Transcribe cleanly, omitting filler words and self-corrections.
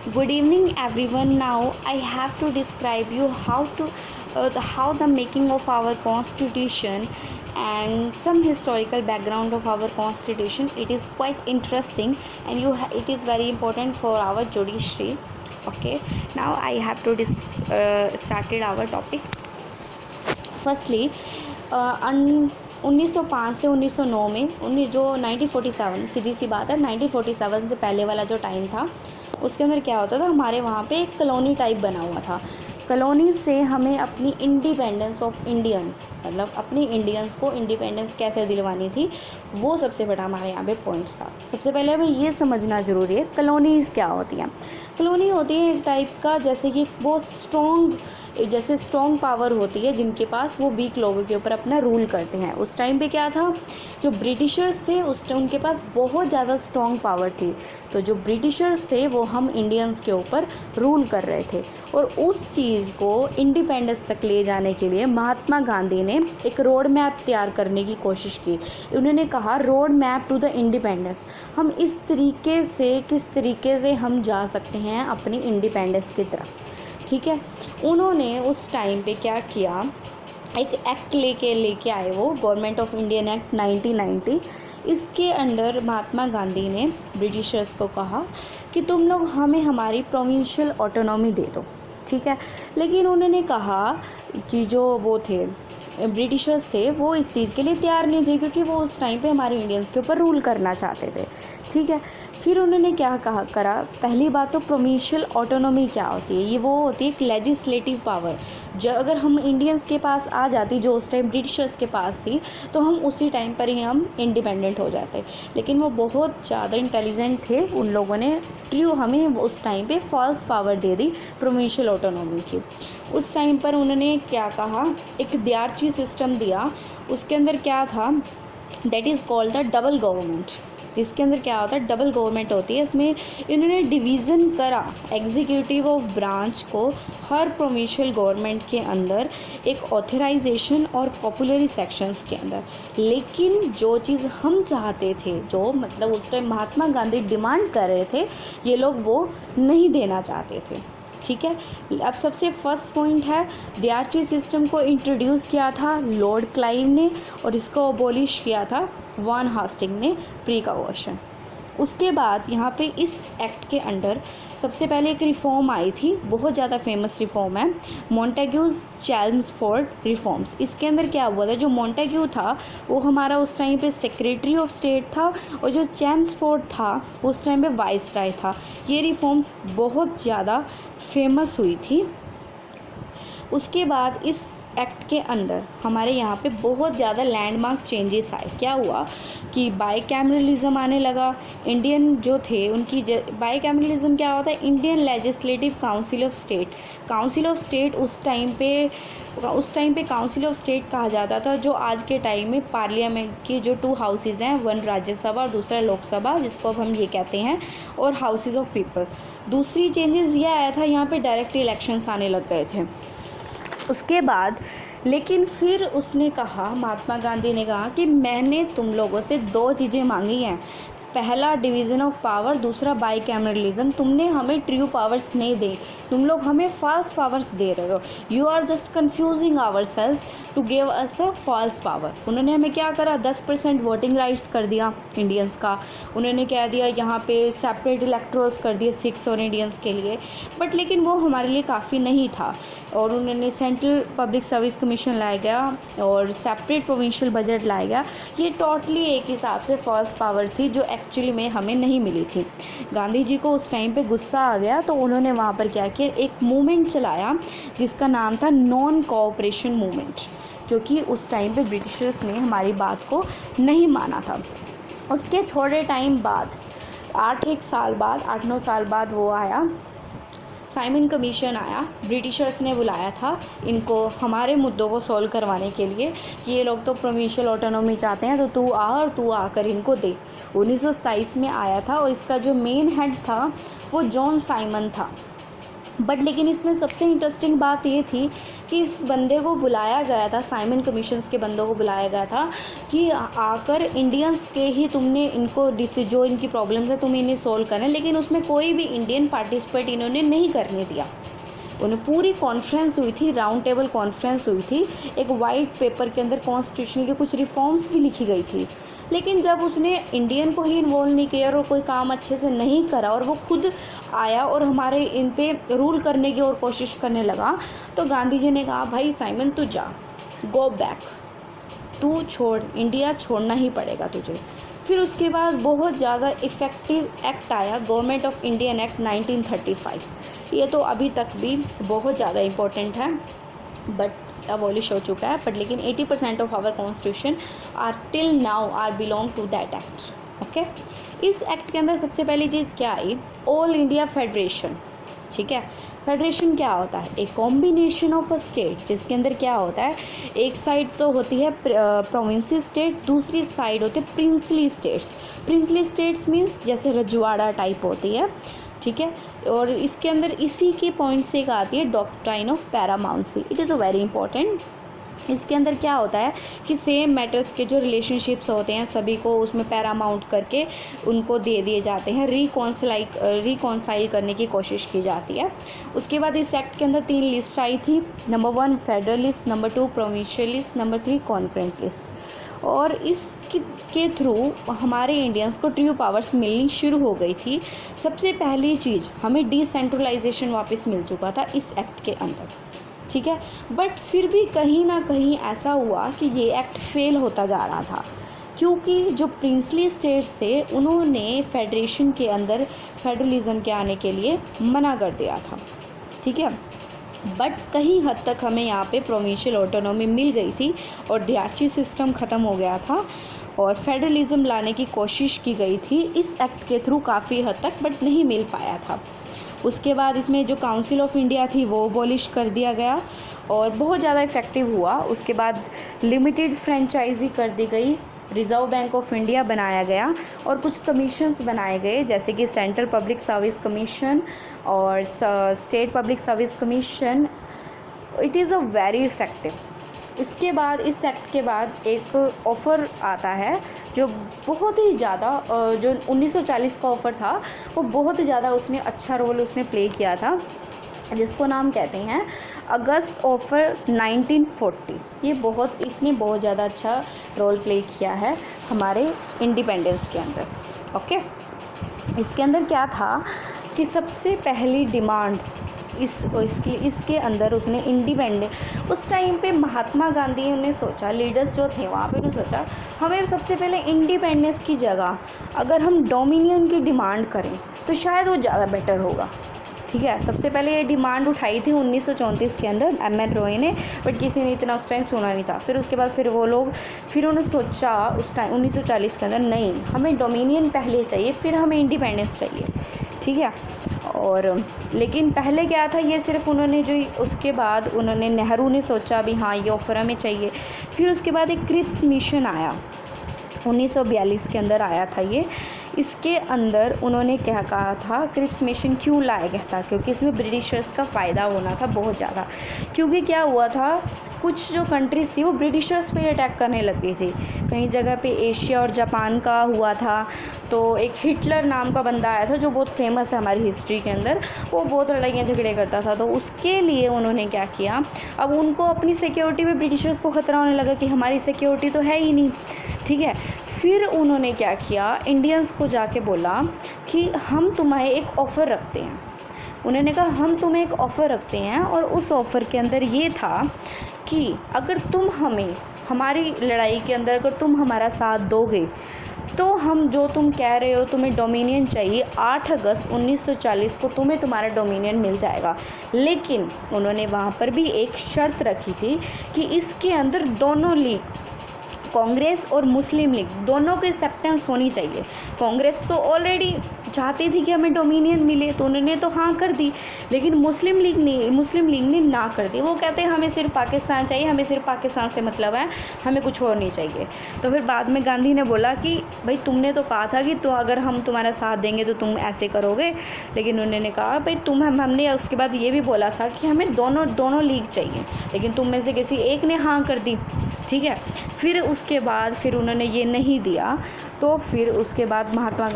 Good evening, everyone. Now I have to describe you how the making of our constitution and some historical background of our constitution. It is quite interesting, and it is very important for our judiciary. Okay. Now I have to started our topic. Firstly, 1905 से 1909 में जो 1947 सीधी सी बात है, 1947 से पहले वाला जो time था उसके अंदर क्या होता था, हमारे वहाँ पे एक कॉलोनी टाइप बना हुआ था। कॉलोनी से हमें अपनी इंडिपेंडेंस ऑफ इंडियन, मतलब अपनी इंडियंस को इंडिपेंडेंस कैसे दिलवानी थी, वो सबसे बड़ा हमारे यहाँ पे पॉइंट्स था। सबसे पहले हमें ये समझना ज़रूरी है कॉलोनीज़ क्या होती हैं। कॉलोनी होती है एक टाइप का, जैसे कि बहुत स्ट्रॉन्ग पावर होती है जिनके पास वो वीक लोगों के ऊपर अपना रूल करते हैं। उस टाइम पे क्या था, जो ब्रिटिशर्स थे उस टाइम उनके पास बहुत ज़्यादा स्ट्रॉन्ग पावर थी। तो जो ब्रिटिशर्स थे वो हम इंडियंस के ऊपर रूल कर रहे थे, और उस चीज़ को इंडिपेंडेंस तक ले जाने के लिए महात्मा गांधी ने एक रोड मैप तैयार करने की कोशिश की। उन्होंने कहा road map to the independence, हम किस तरीके से हम जा सकते हैं अपनी इंडिपेंडेंस की तरफ। ठीक है, उन्होंने उस टाइम पे क्या किया, एक एक्ट लेके आए वो गवर्नमेंट ऑफ इंडियन एक्ट 1990। इसके अंडर महात्मा गांधी ने ब्रिटिशर्स को कहा कि तुम लोग हमें हमारी प्रोविंशियल ऑटोनॉमी दे दो। ठीक है, लेकिन उन्होंने कहा कि जो वो थे ब्रिटिशर्स थे वो इस चीज़ के लिए तैयार नहीं थे, क्योंकि वो उस टाइम पे हमारे इंडियंस के ऊपर रूल करना चाहते थे। ठीक है, फिर उन्होंने क्या करा, पहली बात तो प्रोविंशियल ऑटोनॉमी क्या होती है, ये वो होती है एक लेजिस्लेटिव पावर। जो अगर हम इंडियंस के पास आ जाती, जो उस टाइम ब्रिटिशर्स के पास थी, तो हम उसी टाइम पर ही हम इंडिपेंडेंट हो जाते। लेकिन वो बहुत ज़्यादा इंटेलिजेंट थे, उन लोगों ने हमें उस टाइम पे फॉल्स पावर दे दी प्रोविंशियल ऑटोनॉमी की। उस टाइम पर उन्होंने क्या कहा, एक द्यारची सिस्टम दिया। उसके अंदर क्या था, that is called the double government, जिसके अंदर क्या होता है, डबल गवर्नमेंट होती है। इसमें इन्होंने डिवीज़न करा एग्जीक्यूटिव ऑफ ब्रांच को हर प्रोविंशियल गवर्नमेंट के अंदर, एक ऑथराइजेशन और पॉपुलरी सेक्शंस के अंदर। लेकिन जो चीज़ हम चाहते थे, जो मतलब उस टाइम महात्मा गांधी डिमांड कर रहे थे, ये लोग वो नहीं देना चाहते थे। ठीक है, अब सबसे फर्स्ट पॉइंट है, द्यारची सिस्टम को इंट्रोड्यूस किया था लॉर्ड क्लाइव ने, और इसको अबॉलिश किया था वॉन हास्टिंग ने प्रिकॉशन। उसके बाद यहाँ पे इस एक्ट के अंडर सबसे पहले एक रिफॉर्म आई थी, बहुत ज़्यादा फेमस रिफॉर्म है, मॉन्टेग्यूज चेम्सफोर्ड रिफॉर्म्स। इसके अंदर क्या हुआ था, जो मॉन्टेग्यू था वो हमारा उस टाइम पे सेक्रेटरी ऑफ स्टेट था, और जो चेम्सफोर्ड था उस टाइम पे वाइसराय था। ये रिफॉर्म्स बहुत ज़्यादा फेमस हुई थी। उसके बाद इस एक्ट के अंदर हमारे यहाँ पे बहुत ज़्यादा लैंडमार्क चेंजेस आए। क्या हुआ कि बाईकैमरलिज्म आने लगा। इंडियन जो थे उनकी बाईकैमरलिज्म क्या होता है, Indian legislative council of state. Council of state उस टाइम पे काउंसिल ऑफ स्टेट कहा जाता था, जो आज के टाइम में पार्लियामेंट की जो 2 हाउसेज हैं, one राज्यसभा और दूसरा लोकसभा, जिसको अब हम ये कहते हैं, और हाउसेज ऑफ पीपल। दूसरी चेंजेस ये आया था, यहाँ पे डायरेक्ट इलेक्शंस आने लग गए थे। उसके बाद लेकिन फिर उसने कहा, महात्मा गांधी ने कहा कि मैंने तुम लोगों से 2 चीज़ें मांगी हैं, पहला डिवीज़न ऑफ पावर, दूसरा बाईकैमरलिज्म। तुमने हमें ट्रू पावर्स नहीं दे, तुम लोग हमें फॉल्स पावर्स दे रहे हो। You are just confusing ourselves to give us a false power. उन्होंने हमें क्या करा, 10% वोटिंग राइट्स कर दिया इंडियंस का। उन्होंने क्या दिया, यहाँ पे सेपरेट इलेक्टोरल्स कर दिए सिक्स और इंडियंस के लिए, बट लेकिन वो हमारे लिए काफ़ी नहीं था। और उन्होंने सेंट्रल पब्लिक सर्विस कमीशन लाया गया और सेपरेट प्रोविंशियल बजट लाया गया। ये टोटली एक हिसाब से फॉल्स पावर थी, जो एक्चुअली में हमें नहीं मिली थी। गांधी जी को उस टाइम पे गुस्सा आ गया, तो उन्होंने वहाँ पर क्या किया, एक मूवमेंट चलाया जिसका नाम था नॉन कोऑपरेशन मूवमेंट, क्योंकि उस टाइम पे ब्रिटिशर्स ने हमारी बात को नहीं माना था। उसके थोड़े टाइम बाद 8-9 साल बाद वो आया, साइमन कमीशन आया। ब्रिटिशर्स ने बुलाया था इनको हमारे मुद्दों को सॉल्व करवाने के लिए कि ये लोग तो प्रोविंशियल ऑटोनॉमी चाहते हैं, तो तू आ और तू आकर इनको दे। 1927 में आया था, और इसका जो मेन हेड था वो जॉन साइमन था। बट लेकिन इसमें सबसे इंटरेस्टिंग बात ये थी कि इस बंदे को बुलाया गया था, साइमन कमीशंस के बंदों को बुलाया गया था कि आकर इंडियंस के ही तुमने इनको जो इनकी प्रॉब्लम्स है तुम्हें इन्हें सॉल्व करना है, लेकिन उसमें कोई भी इंडियन पार्टिसिपेट इन्होंने नहीं करने दिया। उन्हें पूरी कॉन्फ्रेंस हुई थी, राउंड टेबल कॉन्फ्रेंस हुई थी, एक वाइट पेपर के अंदर कॉन्स्टिट्यूशन के कुछ रिफॉर्म्स भी लिखी गई थी, लेकिन जब उसने इंडियन को ही इन्वॉल्व नहीं किया और कोई काम अच्छे से नहीं करा और वो खुद आया और हमारे इन पे रूल करने की और कोशिश करने लगा, तो गांधी जी ने कहा भाई साइमन तू जा, गो बैक, तू छोड़, इंडिया छोड़ना ही पड़ेगा तुझे। फिर उसके बाद बहुत ज़्यादा इफ़ेक्टिव एक्ट आया, गवर्नमेंट ऑफ इंडियन एक्ट 1935। ये तो अभी तक भी बहुत ज़्यादा इम्पोर्टेंट है, बट अबॉलिश हो चुका है, बट लेकिन 80% of our constitution are till now are belong to that act. Okay, इस एक्ट के अंदर सबसे पहली चीज़ क्या आई, ऑल इंडिया फेडरेशन। ठीक है, फेडरेशन क्या होता है, एक कॉम्बिनेशन ऑफ अ स्टेट, जिसके अंदर क्या होता है, एक साइड तो होती है प्रोविंशियल स्टेट, दूसरी साइड होती है princely states. Princely states means जैसे रजवाड़ा टाइप होती है, ठीक है। और इसके अंदर इसी के पॉइंट से एक आती है doctrine of paramountcy, it is a very important. इसके अंदर क्या होता है कि सेम मैटर्स के जो रिलेशनशिप्स होते हैं सभी को उसमें पैरामाउंट करके उनको दे दिए जाते हैं, रिकॉन्साइल करने की कोशिश की जाती है। उसके बाद इस एक्ट के अंदर 3 लिस्ट आई थी, number 1 federal list, number 2 provincial list, number 3 concurrent list. और इसके थ्रू हमारे इंडियंस को ट्रू पावर्स मिलनी शुरू हो गई थी। सबसे पहली चीज़, हमें डिसेंट्रलाइजेशन वापस मिल चुका था इस एक्ट के अंदर, ठीक है। बट फिर भी कहीं ना कहीं ऐसा हुआ कि ये एक्ट फेल होता जा रहा था, क्योंकि जो प्रिंसली स्टेट्स थे उन्होंने फेडरेशन के अंदर फेडरलिज्म के आने के लिए मना कर दिया था, ठीक है। बट कहीं हद तक हमें यहाँ पे प्रोविंशियल ऑटोनॉमी मिल गई थी और दियाची सिस्टम ख़त्म हो गया था और फेडरलिज्म लाने की कोशिश की गई थी इस एक्ट के थ्रू काफ़ी हद तक, बट नहीं मिल पाया था। उसके बाद इसमें जो काउंसिल ऑफ इंडिया थी वो अबॉलिश कर दिया गया और बहुत ज़्यादा इफ़ेक्टिव हुआ। उसके बाद लिमिटेड फ्रेंचाइजी कर दी गई, रिज़र्व बैंक ऑफ इंडिया बनाया गया और कुछ कमीशंस बनाए गए, जैसे कि सेंट्रल पब्लिक सर्विस कमीशन और state public service commission. It is a very effective. इसके बाद इस एक्ट के बाद एक ऑफ़र आता है जो बहुत ही ज़्यादा, जो 1940 का ऑफ़र था वो बहुत ही ज़्यादा उसने अच्छा रोल उसने प्ले किया था, जिसको नाम कहते हैं अगस्त ऑफ़र 1940। इसने बहुत ज़्यादा अच्छा रोल प्ले किया है हमारे इंडिपेंडेंस के अंदर। ओके, इसके अंदर क्या था कि सबसे पहली डिमांड इसके अंदर उसने उस टाइम पे महात्मा गांधी ने सोचा, लीडर्स जो थे वहाँ पे उन्होंने सोचा हमें सबसे पहले इंडिपेंडेंस की जगह अगर हम डोमिनियन की डिमांड करें तो शायद वो ज़्यादा बेटर होगा, ठीक है। सबसे पहले ये डिमांड उठाई थी 1934 के अंदर एम.एन. रॉय ने, बट किसी ने इतना उस टाइम सुना नहीं था। फिर उसके बाद फिर उन्होंने सोचा उस टाइम 1940 के अंदर, नहीं हमें डोमिनियन पहले चाहिए, फिर हमें इंडिपेंडेंस चाहिए, ठीक है। और लेकिन पहले क्या था, ये सिर्फ उन्होंने उसके बाद उन्होंने नेहरू ने सोचा भी हाँ ये ऑफ़र हमें चाहिए। फिर उसके बाद एक क्रिप्स मिशन आया 1942 के अंदर आया था ये। इसके अंदर उन्होंने क्या कहा था, क्रिप्स मिशन क्यों लाया गया था, क्योंकि इसमें ब्रिटिशर्स का फ़ायदा होना था बहुत ज़्यादा। क्योंकि क्या हुआ था, कुछ जो कंट्रीज़ थी वो ब्रिटिशर्स पे अटैक करने लग गई थी। कहीं जगह पे एशिया और जापान का हुआ था, तो एक हिटलर नाम का बंदा आया था जो बहुत फेमस है हमारी हिस्ट्री के अंदर, वो बहुत लड़ाइयाँ झगड़े करता था। तो उसके लिए उन्होंने क्या किया, अब उनको अपनी सिक्योरिटी में ब्रिटिशर्स को ख़तरा होने लगा कि हमारी सिक्योरिटी तो है ही नहीं, ठीक है। फिर उन्होंने क्या किया, इंडियंस को जाके बोला कि हम तुम्हें एक ऑफ़र रखते हैं। उन्होंने कहा हम तुम्हें एक ऑफ़र रखते हैं और उस ऑफ़र के अंदर ये था कि अगर तुम हमें हमारी लड़ाई के अंदर अगर तुम हमारा साथ दोगे तो हम जो तुम कह रहे हो तुम्हें डोमिनियन चाहिए, 8 अगस्त 1940 को तुम्हें तुम्हारा डोमिनियन मिल जाएगा। लेकिन उन्होंने वहाँ पर भी एक शर्त रखी थी कि इसके अंदर दोनों लीग कांग्रेस और मुस्लिम लीग दोनों की एक्सेप्टेंस होनी चाहिए। कांग्रेस तो ऑलरेडी चाहती थी कि हमें डोमिनियन मिले, तो उन्होंने तो हाँ कर दी, लेकिन मुस्लिम लीग ने ना कर दी। वो कहते हैं हमें सिर्फ पाकिस्तान चाहिए, हमें सिर्फ पाकिस्तान से मतलब है, हमें कुछ और नहीं चाहिए। तो फिर बाद में गांधी ने बोला कि भाई तुमने तो कहा था कि तो अगर हम तुम्हारा साथ देंगे तो तुम ऐसे करोगे, लेकिन उन्होंने कहा भाई हमने उसके बाद ये भी बोला था कि हमें दोनों लीग चाहिए, लेकिन तुम में से किसी एक ने हाँ कर दी, ठीक है। फिर उसके बाद फिर उन्होंने ये नहीं दिया, तो फिर उसके बाद महात्मा